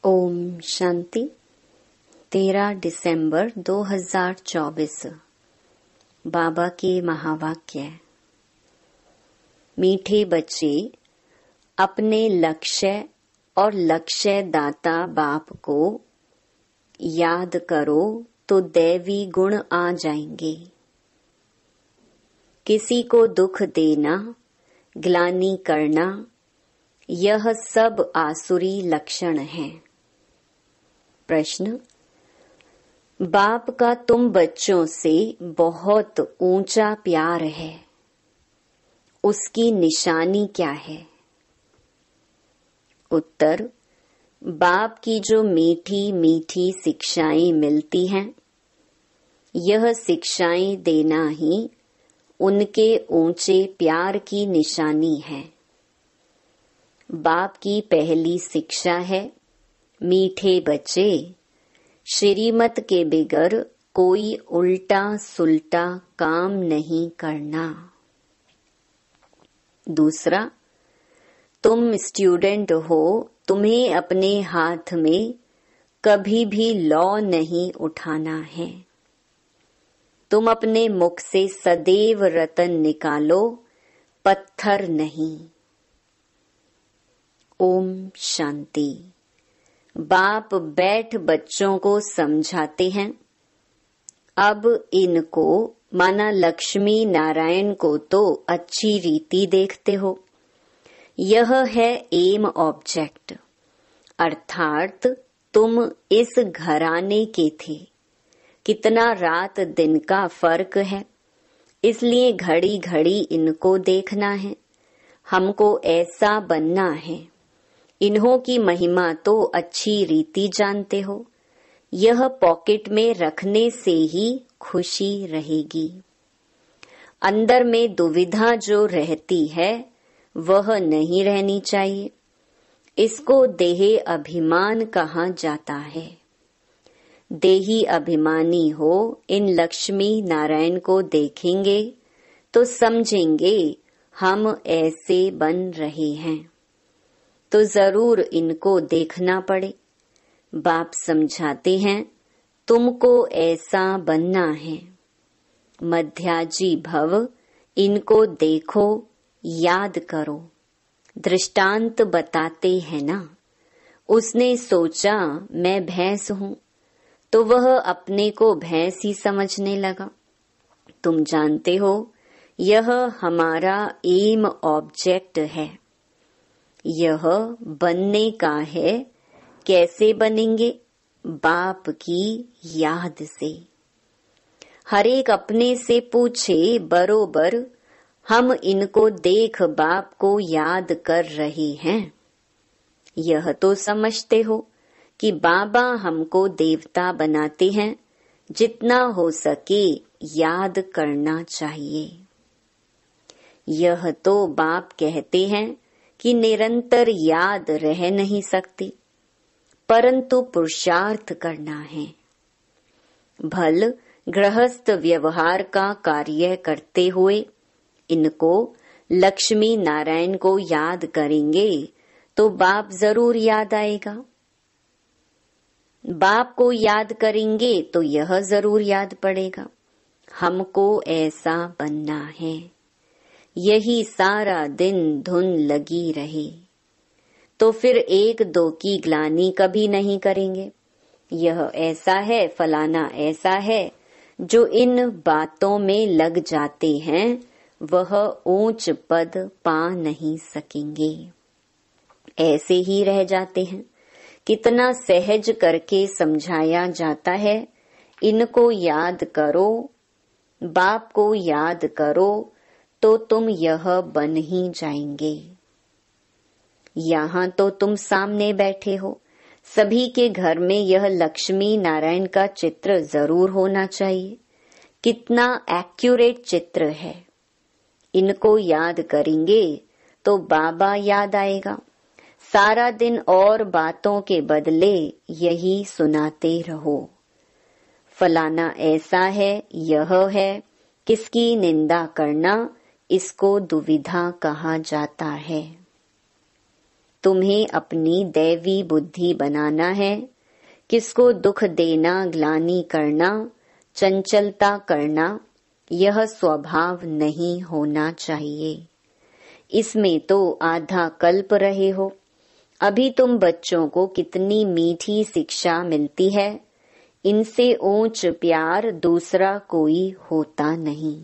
ओम शांति। 13 दिसंबर 2024। बाबा के महावाक्य। मीठे बच्चे, अपने लक्ष्य और लक्ष्य दाता बाप को याद करो तो दैवी गुण आ जाएंगे। किसी को दुख देना, ग्लानि करना, यह सब आसुरी लक्षण हैं। प्रश्न: बाप का तुम बच्चों से बहुत ऊंचा प्यार है, उसकी निशानी क्या है? उत्तर: बाप की जो मीठी मीठी शिक्षाएं मिलती हैं, यह शिक्षाएं देना ही उनके ऊंचे प्यार की निशानी है। बाप की पहली शिक्षा है, मीठे बच्चे, श्रीमत के बिगर कोई उल्टा सुल्टा काम नहीं करना। दूसरा, तुम स्टूडेंट हो, तुम्हें अपने हाथ में कभी भी लौ नहीं उठाना है। तुम अपने मुख से सदैव रतन निकालो, पत्थर नहीं। ओम शांति। बाप बैठ बच्चों को समझाते हैं। अब इनको माना लक्ष्मी नारायण को तो अच्छी रीति देखते हो। यह है एम ऑब्जेक्ट, अर्थात तुम इस घराने के थे। कितना रात दिन का फर्क है, इसलिए घड़ी घड़ी इनको देखना है। हमको ऐसा बनना है। इन्हों की महिमा तो अच्छी रीति जानते हो। यह पॉकेट में रखने से ही खुशी रहेगी। अंदर में दुविधा जो रहती है, वह नहीं रहनी चाहिए। इसको देह अभिमान कहा जाता है। देही अभिमानी हो, इन लक्ष्मी नारायण को देखेंगे तो समझेंगे हम ऐसे बन रहे हैं, तो जरूर इनको देखना पड़े। बाप समझाते हैं, तुमको ऐसा बनना है। मध्याजी भव, इनको देखो, याद करो। दृष्टांत बताते हैं ना। उसने सोचा मैं भैंस हूँ, तो वह अपने को भैंस ही समझने लगा। तुम जानते हो, यह हमारा एम ऑब्जेक्ट है। यह बनने का है। कैसे बनेंगे? बाप की याद से। हर एक अपने से पूछे बरोबर, हम इनको देख बाप को याद कर रहे हैं। यह तो समझते हो कि बाबा हमको देवता बनाते हैं। जितना हो सके याद करना चाहिए। यह तो बाप कहते हैं कि निरंतर याद रह नहीं सकती, परंतु पुरुषार्थ करना है। भल गृहस्थ व्यवहार का कार्य करते हुए इनको लक्ष्मी नारायण को याद करेंगे तो बाप जरूर याद आएगा। बाप को याद करेंगे तो यह जरूर याद पड़ेगा। हमको ऐसा बनना है। यही सारा दिन धुन लगी रहे तो फिर एक दो की ग्लानि कभी नहीं करेंगे। यह ऐसा है, फलाना ऐसा है। जो इन बातों में लग जाते हैं, वह ऊंच पद पा नहीं सकेंगे। ऐसे ही रह जाते हैं। कितना सहज करके समझाया जाता है, इनको याद करो, बाप को याद करो, तो तुम यह बन ही जाएंगे। यहाँ तो तुम सामने बैठे हो। सभी के घर में यह लक्ष्मी नारायण का चित्र जरूर होना चाहिए। कितना एक्यूरेट चित्र है। इनको याद करेंगे तो बाबा याद आएगा। सारा दिन और बातों के बदले यही सुनाते रहो। फलाना ऐसा है, यह है। किसकी निंदा करना, इसको दुविधा कहा जाता है। तुम्हें अपनी दैवी बुद्धि बनाना है। किसको दुख देना, ग्लानि करना, चंचलता करना, यह स्वभाव नहीं होना चाहिए। इसमें तो आधा कल्प रहे हो। अभी तुम बच्चों को कितनी मीठी शिक्षा मिलती है। इनसे ऊंच प्यार दूसरा कोई होता नहीं।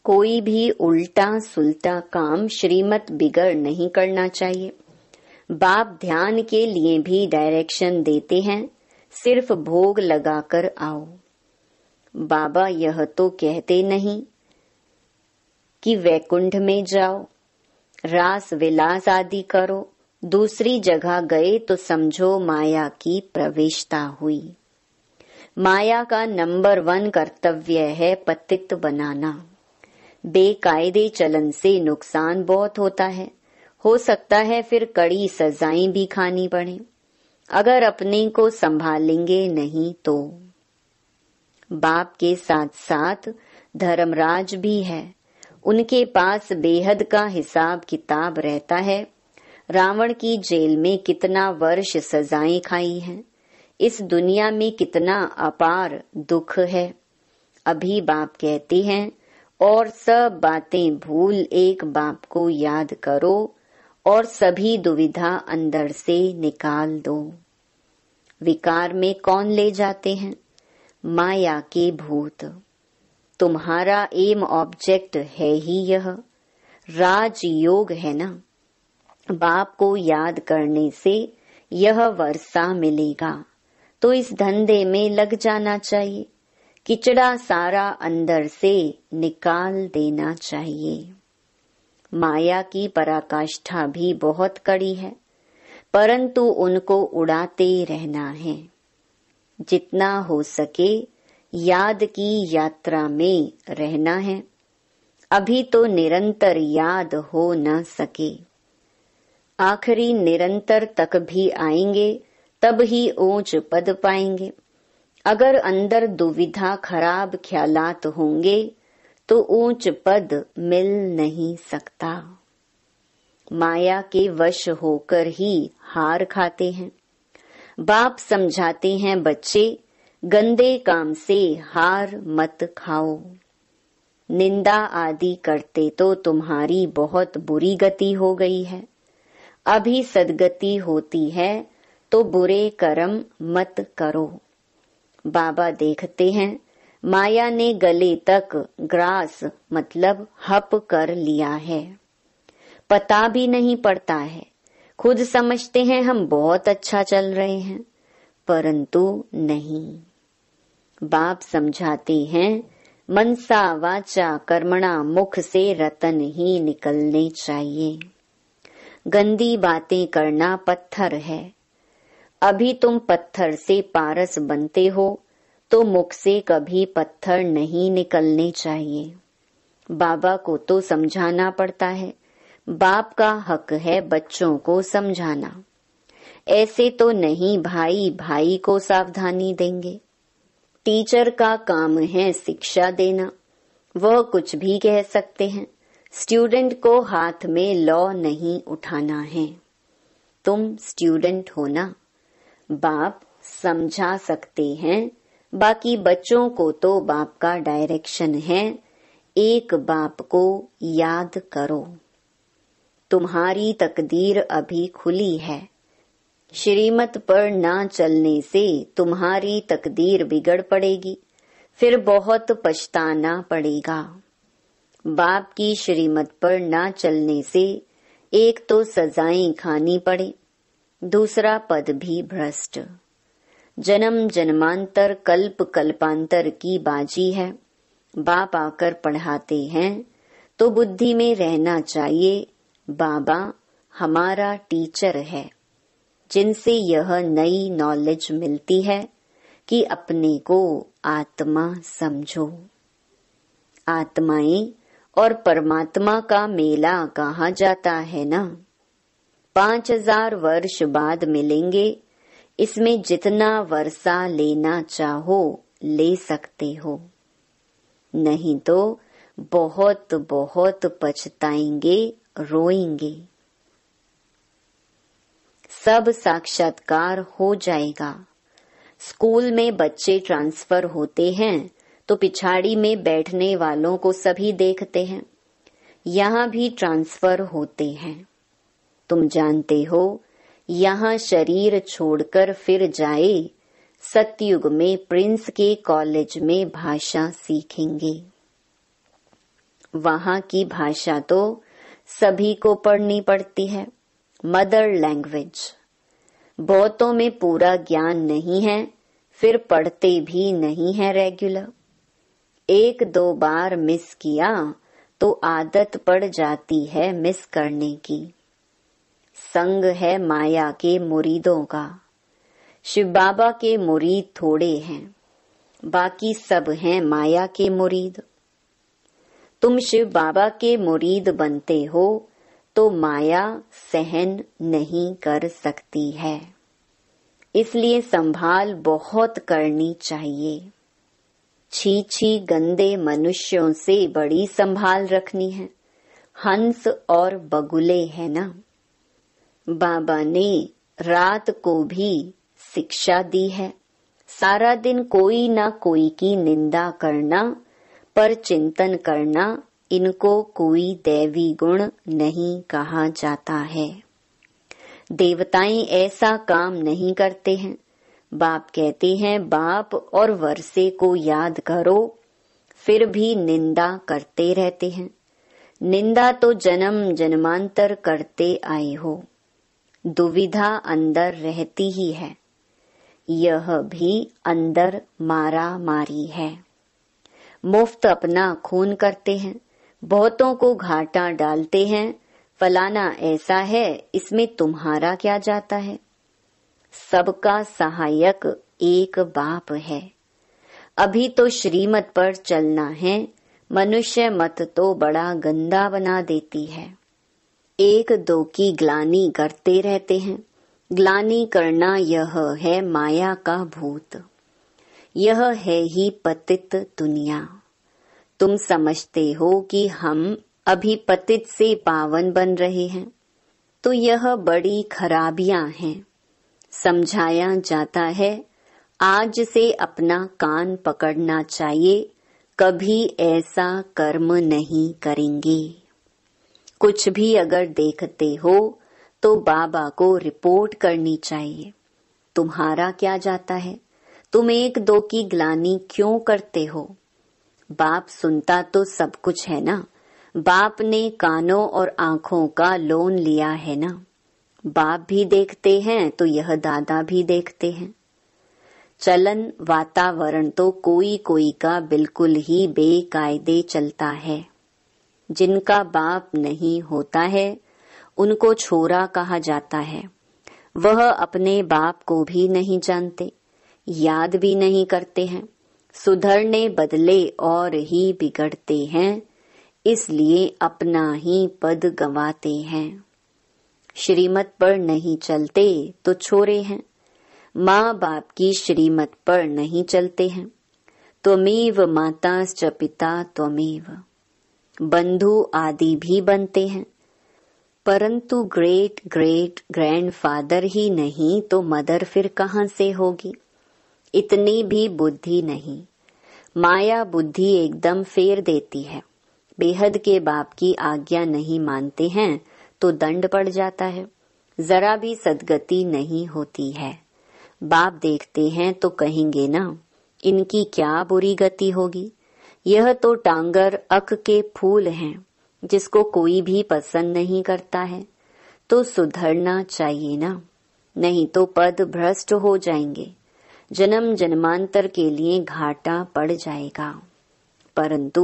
कोई भी उल्टा सुलटा काम श्रीमत बिगड़ नहीं करना चाहिए। बाप ध्यान के लिए भी डायरेक्शन देते हैं, सिर्फ भोग लगाकर आओ। बाबा यह तो कहते नहीं कि वैकुंठ में जाओ, रास विलास आदि करो। दूसरी जगह गए तो समझो माया की प्रवेशता हुई। माया का नंबर 1 कर्तव्य है पतित बनाना। बेकायदे चलन से नुकसान बहुत होता है। हो सकता है फिर कड़ी सजाएं भी खानी पड़े, अगर अपने को संभालेंगे नहीं तो। बाप के साथ साथ धर्मराज भी है, उनके पास बेहद का हिसाब किताब रहता है। रावण की जेल में कितना वर्ष सजाएं खाई हैं, इस दुनिया में कितना अपार दुख है। अभी बाप कहते हैं और सब बातें भूल एक बाप को याद करो और सभी दुविधा अंदर से निकाल दो। विकार में कौन ले जाते हैं? माया के भूत। तुम्हारा एम ऑब्जेक्ट है ही यह राजयोग है ना। बाप को याद करने से यह वर्षा मिलेगा, तो इस धंधे में लग जाना चाहिए। किचड़ा सारा अंदर से निकाल देना चाहिए। माया की पराकाष्ठा भी बहुत कड़ी है, परंतु उनको उड़ाते रहना है। जितना हो सके याद की यात्रा में रहना है। अभी तो निरंतर याद हो न सके, आखिरी निरंतर तक भी आएंगे तब ही ऊंच पद पाएंगे। अगर अंदर दुविधा खराब ख्यालात होंगे तो ऊंच पद मिल नहीं सकता। माया के वश होकर ही हार खाते हैं। बाप समझाते हैं, बच्चे गंदे काम से हार मत खाओ। निंदा आदि करते तो तुम्हारी बहुत बुरी गति हो गई है। अभी सदगति होती है तो बुरे कर्म मत करो। बाबा देखते हैं माया ने गले तक ग्रास मतलब हप कर लिया है। पता भी नहीं पड़ता है। खुद समझते हैं हम बहुत अच्छा चल रहे हैं, परंतु नहीं। बाप समझाते हैं मनसा वाचा कर्मणा मुख से रतन ही निकलने चाहिए। गंदी बातें करना पत्थर है। अभी तुम पत्थर से पारस बनते हो तो मुख से कभी पत्थर नहीं निकलने चाहिए। बाबा को तो समझाना पड़ता है। बाप का हक है बच्चों को समझाना। ऐसे तो नहीं भाई भाई को सावधानी देंगे। टीचर का काम है शिक्षा देना, वह कुछ भी कह सकते हैं। स्टूडेंट को हाथ में लॉ नहीं उठाना है। तुम स्टूडेंट हो ना। बाप समझा सकते हैं, बाकी बच्चों को तो बाप का डायरेक्शन है। एक बाप को याद करो। तुम्हारी तकदीर अभी खुली है। श्रीमत पर ना चलने से तुम्हारी तकदीर बिगड़ पड़ेगी, फिर बहुत पछताना पड़ेगा। बाप की श्रीमत पर ना चलने से एक तो सजाएं खानी पड़े, दूसरा पद भी भ्रष्ट। जन्म जन्मांतर कल्प कल्पांतर की बाजी है। बाप आकर पढ़ाते हैं तो बुद्धि में रहना चाहिए बाबा हमारा टीचर है, जिनसे यह नई नॉलेज मिलती है कि अपने को आत्मा समझो। आत्माएं और परमात्मा का मेला कहा जाता है ना। 5000 वर्ष बाद मिलेंगे। इसमें जितना वर्षा लेना चाहो ले सकते हो, नहीं तो बहुत बहुत पछताएंगे, रोएंगे। सब साक्षात्कार हो जाएगा। स्कूल में बच्चे ट्रांसफर होते हैं तो पिछाड़ी में बैठने वालों को सभी देखते हैं। यहाँ भी ट्रांसफर होते हैं। तुम जानते हो, यहाँ शरीर छोड़कर फिर जाए, सतयुग में प्रिंस के कॉलेज में भाषा सीखेंगे। वहाँ की भाषा तो सभी को पढ़नी पड़ती है, मदर लैंग्वेज। बहुतों में पूरा ज्ञान नहीं है, फिर पढ़ते भी नहीं है रेगुलर। एक दो बार मिस किया तो आदत पड़ जाती है मिस करने की। संग है माया के मुरीदों का। शिव बाबा के मुरीद थोड़े हैं, बाकी सब हैं माया के मुरीद। तुम शिव बाबा के मुरीद बनते हो तो माया सहन नहीं कर सकती है, इसलिए संभाल बहुत करनी चाहिए। छी छी गंदे मनुष्यों से बड़ी संभाल रखनी है। हंस और बगुले है ना। बाबा ने रात को भी शिक्षा दी है। सारा दिन कोई ना कोई की निंदा करना, पर चिंतन करना, इनको कोई दैवी गुण नहीं कहा जाता है। देवताएं ऐसा काम नहीं करते हैं। बाप कहते हैं बाप और वर्षे को याद करो, फिर भी निंदा करते रहते हैं। निंदा तो जन्म जन्मांतर करते आए हो। दुविधा अंदर रहती ही है। यह भी अंदर मारा मारी है। मुफ्त अपना खून करते हैं, बहुतों को घाटा डालते हैं। फलाना ऐसा है, इसमें तुम्हारा क्या जाता है। सबका सहायक एक बाप है। अभी तो श्रीमत पर चलना है। मनुष्य मत तो बड़ा गंदा बना देती है। एक दो की ग्लानि करते रहते हैं। ग्लानि करना यह है माया का भूत। यह है ही पतित दुनिया। तुम समझते हो कि हम अभी पतित से पावन बन रहे हैं, तो यह बड़ी खराबियां हैं। समझाया जाता है, आज से अपना कान पकड़ना चाहिए, कभी ऐसा कर्म नहीं करेंगे। कुछ भी अगर देखते हो तो बाबा को रिपोर्ट करनी चाहिए। तुम्हारा क्या जाता है। तुम एक दो की ग्लानि क्यों करते हो। बाप सुनता तो सब कुछ है ना। बाप ने कानों और आंखों का लोन लिया है ना। बाप भी देखते हैं तो यह दादा भी देखते हैं। चलन वातावरण तो कोई कोई का बिल्कुल ही बेकायदे चलता है। जिनका बाप नहीं होता है उनको छोरा कहा जाता है। वह अपने बाप को भी नहीं जानते, याद भी नहीं करते हैं। सुधरने बदले और ही बिगड़ते हैं, इसलिए अपना ही पद गंवाते हैं। श्रीमत पर नहीं चलते तो छोरे हैं। माँ बाप की श्रीमत पर नहीं चलते हैं। त्वमेव माताश्च पिता त्वमेव। बंधु आदि भी बनते हैं, परंतु ग्रेट ग्रेट ग्रैंडफादर ही नहीं तो मदर फिर कहाँ से होगी। इतनी भी बुद्धि नहीं। माया बुद्धि एकदम फेर देती है। बेहद के बाप की आज्ञा नहीं मानते हैं तो दंड पड़ जाता है। जरा भी सदगति नहीं होती है। बाप देखते हैं तो कहेंगे ना, इनकी क्या बुरी गति होगी। यह तो टांगर अक के फूल हैं, जिसको कोई भी पसंद नहीं करता है। तो सुधरना चाहिए ना, नहीं तो पद भ्रष्ट हो जाएंगे। जन्म जन्मांतर के लिए घाटा पड़ जाएगा। परंतु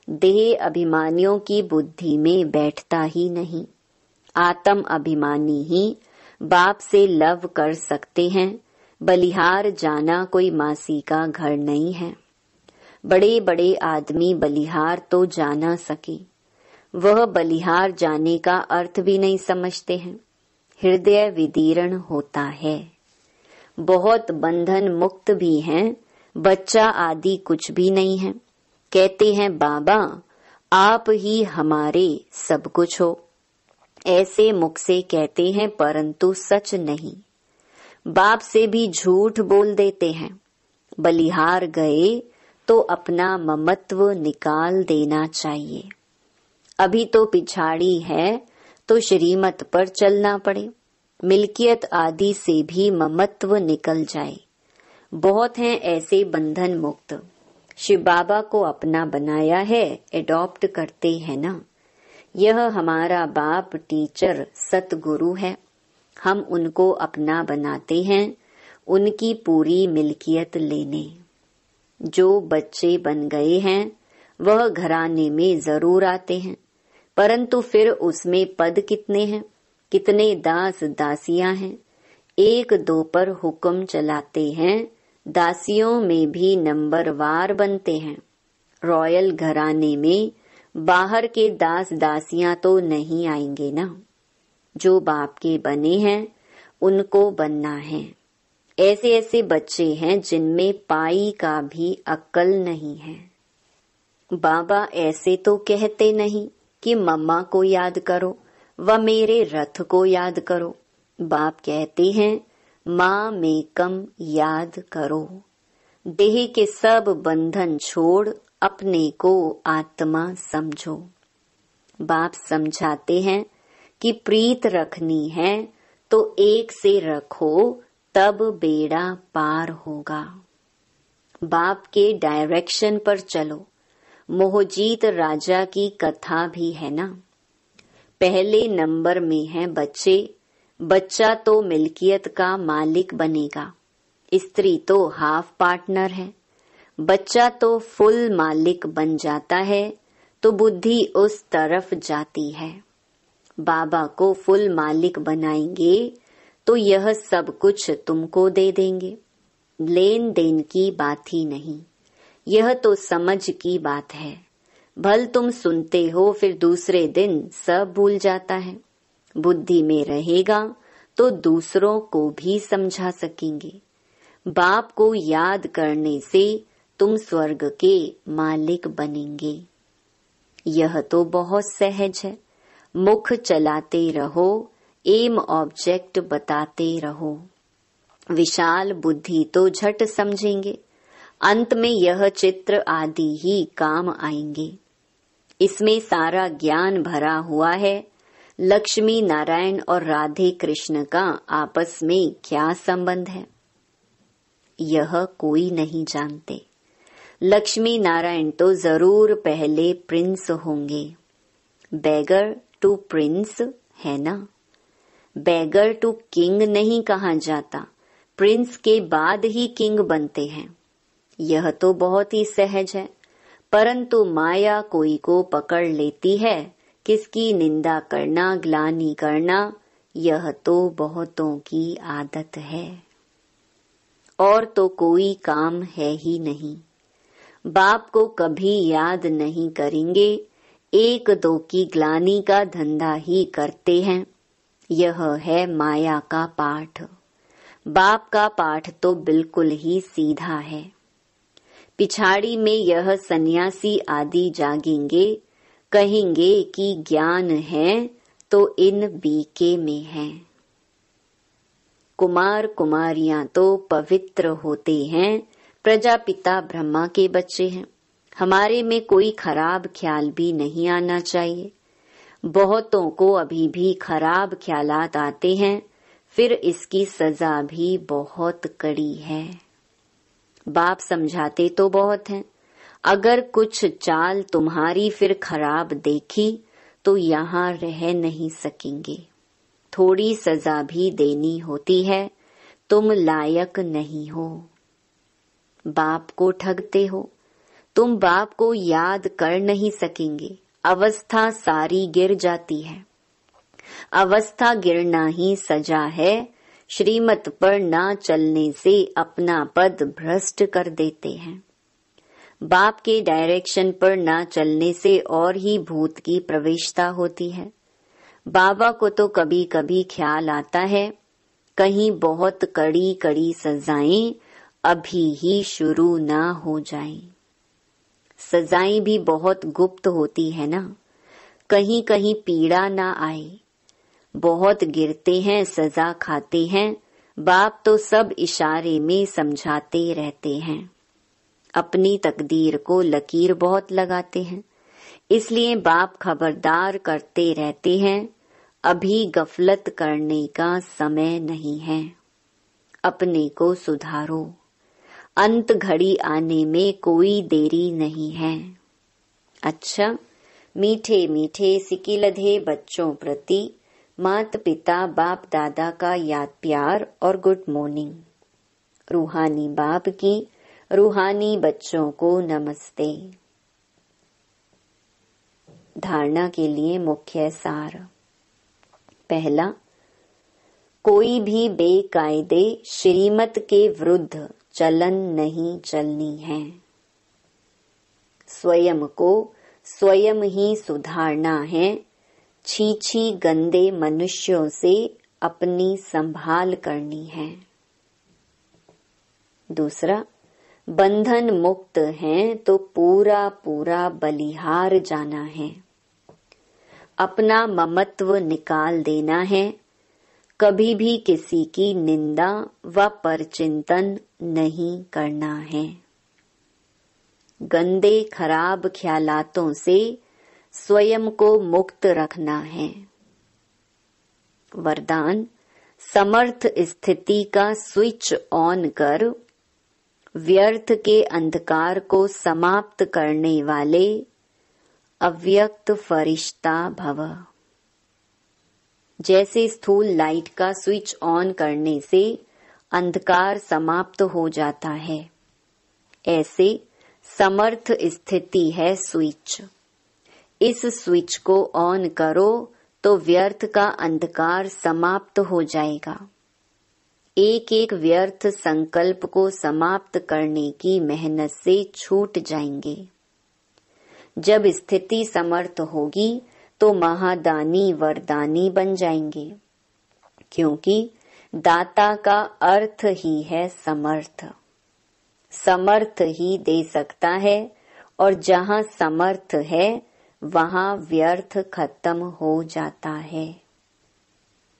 देह अभिमानियों की बुद्धि में बैठता ही नहीं। आत्म अभिमानी ही बाप से लव कर सकते हैं। बलिहार जाना कोई मासी का घर नहीं है। बड़े बड़े आदमी बलिहार तो जाना सके, वह बलिहार जाने का अर्थ भी नहीं समझते हैं। हृदय विदीर्ण होता है। बहुत बंधन मुक्त भी हैं, बच्चा आदि कुछ भी नहीं है। कहते हैं बाबा आप ही हमारे सब कुछ हो। ऐसे मुख से कहते हैं परंतु सच नहीं। बाप से भी झूठ बोल देते हैं। बलिहार गए तो अपना ममत्व निकाल देना चाहिए। अभी तो पिछाड़ी है तो श्रीमत पर चलना पड़े। मिल्कियत आदि से भी ममत्व निकल जाए। बहुत हैं ऐसे बंधन मुक्त। शिव बाबा को अपना बनाया है, एडॉप्ट करते हैं ना। यह हमारा बाप टीचर सतगुरु है। हम उनको अपना बनाते हैं, उनकी पूरी मिल्कियत लेने। जो बच्चे बन गए हैं वह घराने में जरूर आते हैं, परंतु फिर उसमें पद कितने हैं, कितने दास दासियां हैं। एक दो पर हुक्म चलाते हैं, दासियों में भी नंबरवार बनते हैं। रॉयल घराने में बाहर के दास दासियां तो नहीं आएंगे ना। जो बाप के बने हैं उनको बनना है। ऐसे ऐसे बच्चे हैं जिनमें पाई का भी अक्ल नहीं है। बाबा ऐसे तो कहते नहीं कि मम्मा को याद करो व मेरे रथ को याद करो। बाप कहते हैं माँ में कम याद करो। देह के सब बंधन छोड़ अपने को आत्मा समझो। बाप समझाते हैं कि प्रीत रखनी है तो एक से रखो, तब बेड़ा पार होगा। बाप के डायरेक्शन पर चलो। मोहजीत राजा की कथा भी है ना। पहले नंबर में है बच्चे। बच्चा तो मिल्कियत का मालिक बनेगा, स्त्री तो हाफ पार्टनर है। बच्चा तो फुल मालिक बन जाता है तो बुद्धि उस तरफ जाती है। बाबा को फुल मालिक बनाएंगे तो यह सब कुछ तुमको दे देंगे। लेन देन की बात ही नहीं, यह तो समझ की बात है। भल तुम सुनते हो फिर दूसरे दिन सब भूल जाता है। बुद्धि में रहेगा तो दूसरों को भी समझा सकेंगे। बाप को याद करने से तुम स्वर्ग के मालिक बनेंगे। यह तो बहुत सहज है। मुख चलाते रहो, एम ऑब्जेक्ट बताते रहो। विशाल बुद्धि तो झट समझेंगे। अंत में यह चित्र आदि ही काम आएंगे। इसमें सारा ज्ञान भरा हुआ है। लक्ष्मी नारायण और राधे कृष्ण का आपस में क्या संबंध है, यह कोई नहीं जानते। लक्ष्मी नारायण तो जरूर पहले प्रिंस होंगे। बेगर टू प्रिंस है ना। बेगर टू किंग नहीं कहा जाता, प्रिंस के बाद ही किंग बनते हैं। यह तो बहुत ही सहज है, परंतु माया कोई को पकड़ लेती है। किसकी निंदा करना, ग्लानि करना, यह तो बहुतों की आदत है। और तो कोई काम है ही नहीं। बाप को कभी याद नहीं करेंगे, एक दो की ग्लानि का धंधा ही करते हैं। यह है माया का पाठ। बाप का पाठ तो बिल्कुल ही सीधा है। पिछाड़ी में यह सन्यासी आदि जागेंगे, कहेंगे कि ज्ञान है तो इन बीके में है। कुमार कुमारियां तो पवित्र होते हैं, प्रजापिता ब्रह्मा के बच्चे हैं। हमारे में कोई खराब ख्याल भी नहीं आना चाहिए। बहुतों को अभी भी खराब ख्यालात आते हैं, फिर इसकी सजा भी बहुत कड़ी है। बाप समझाते तो बहुत हैं। अगर कुछ चाल तुम्हारी फिर खराब देखी तो यहाँ रह नहीं सकेंगे। थोड़ी सजा भी देनी होती है, तुम लायक नहीं हो। बाप को ठगते हो, तुम बाप को याद कर नहीं सकेंगे। अवस्था सारी गिर जाती है। अवस्था गिरना ही सजा है। श्रीमत पर ना चलने से अपना पद भ्रष्ट कर देते हैं। बाप के डायरेक्शन पर ना चलने से और ही भूत की प्रवेशता होती है। बाबा को तो कभी कभी ख्याल आता है कहीं बहुत कड़ी कड़ी सजाएं अभी ही शुरू ना हो जाएं। सजाएं भी बहुत गुप्त होती है ना, कहीं कहीं पीड़ा ना आए। बहुत गिरते हैं, सजा खाते हैं। बाप तो सब इशारे में समझाते रहते हैं। अपनी तकदीर को लकीर बहुत लगाते हैं, इसलिए बाप खबरदार करते रहते हैं, अभी गफलत करने का समय नहीं है। अपने को सुधारो, अंत घड़ी आने में कोई देरी नहीं है। अच्छा, मीठे मीठे सिकिलधे बच्चों प्रति माता पिता बाप दादा का याद प्यार और गुड मॉर्निंग। रूहानी बाप की रूहानी बच्चों को नमस्ते। धारणा के लिए मुख्य सार। पहला, कोई भी बेकायदे श्रीमत के विरुद्ध चलन नहीं चलनी है। स्वयं को स्वयं ही सुधारना है। छी गंदे मनुष्यों से अपनी संभाल करनी है। दूसरा, बंधन मुक्त हैं तो पूरा पूरा बलिहार जाना है। अपना ममत्व निकाल देना है। कभी भी किसी की निंदा व परचिंतन नहीं करना है। गंदे खराब ख्यालातों से स्वयं को मुक्त रखना है। वरदान, समर्थ स्थिति का स्विच ऑन कर व्यर्थ के अंधकार को समाप्त करने वाले अव्यक्त फरिश्ता भव। जैसे स्थूल लाइट का स्विच ऑन करने से अंधकार समाप्त हो जाता है, ऐसे समर्थ स्थिति है स्विच। इस स्विच को ऑन करो तो व्यर्थ का अंधकार समाप्त हो जाएगा। एक एक व्यर्थ संकल्प को समाप्त करने की मेहनत से छूट जाएंगे। जब स्थिति समर्थ होगी तो महादानी वरदानी बन जाएंगे, क्योंकि दाता का अर्थ ही है समर्थ। समर्थ ही दे सकता है, और जहाँ समर्थ है वहाँ व्यर्थ खत्म हो जाता है।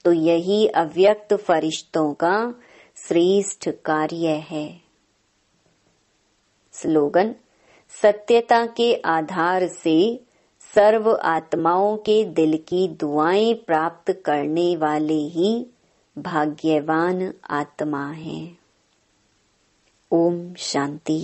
तो यही अव्यक्त फरिश्तों का श्रेष्ठ कार्य है। स्लोगन, सत्यता के आधार से सर्व आत्माओं के दिल की दुआएं प्राप्त करने वाले ही भाग्यवान आत्मा हैं। ओम शांति।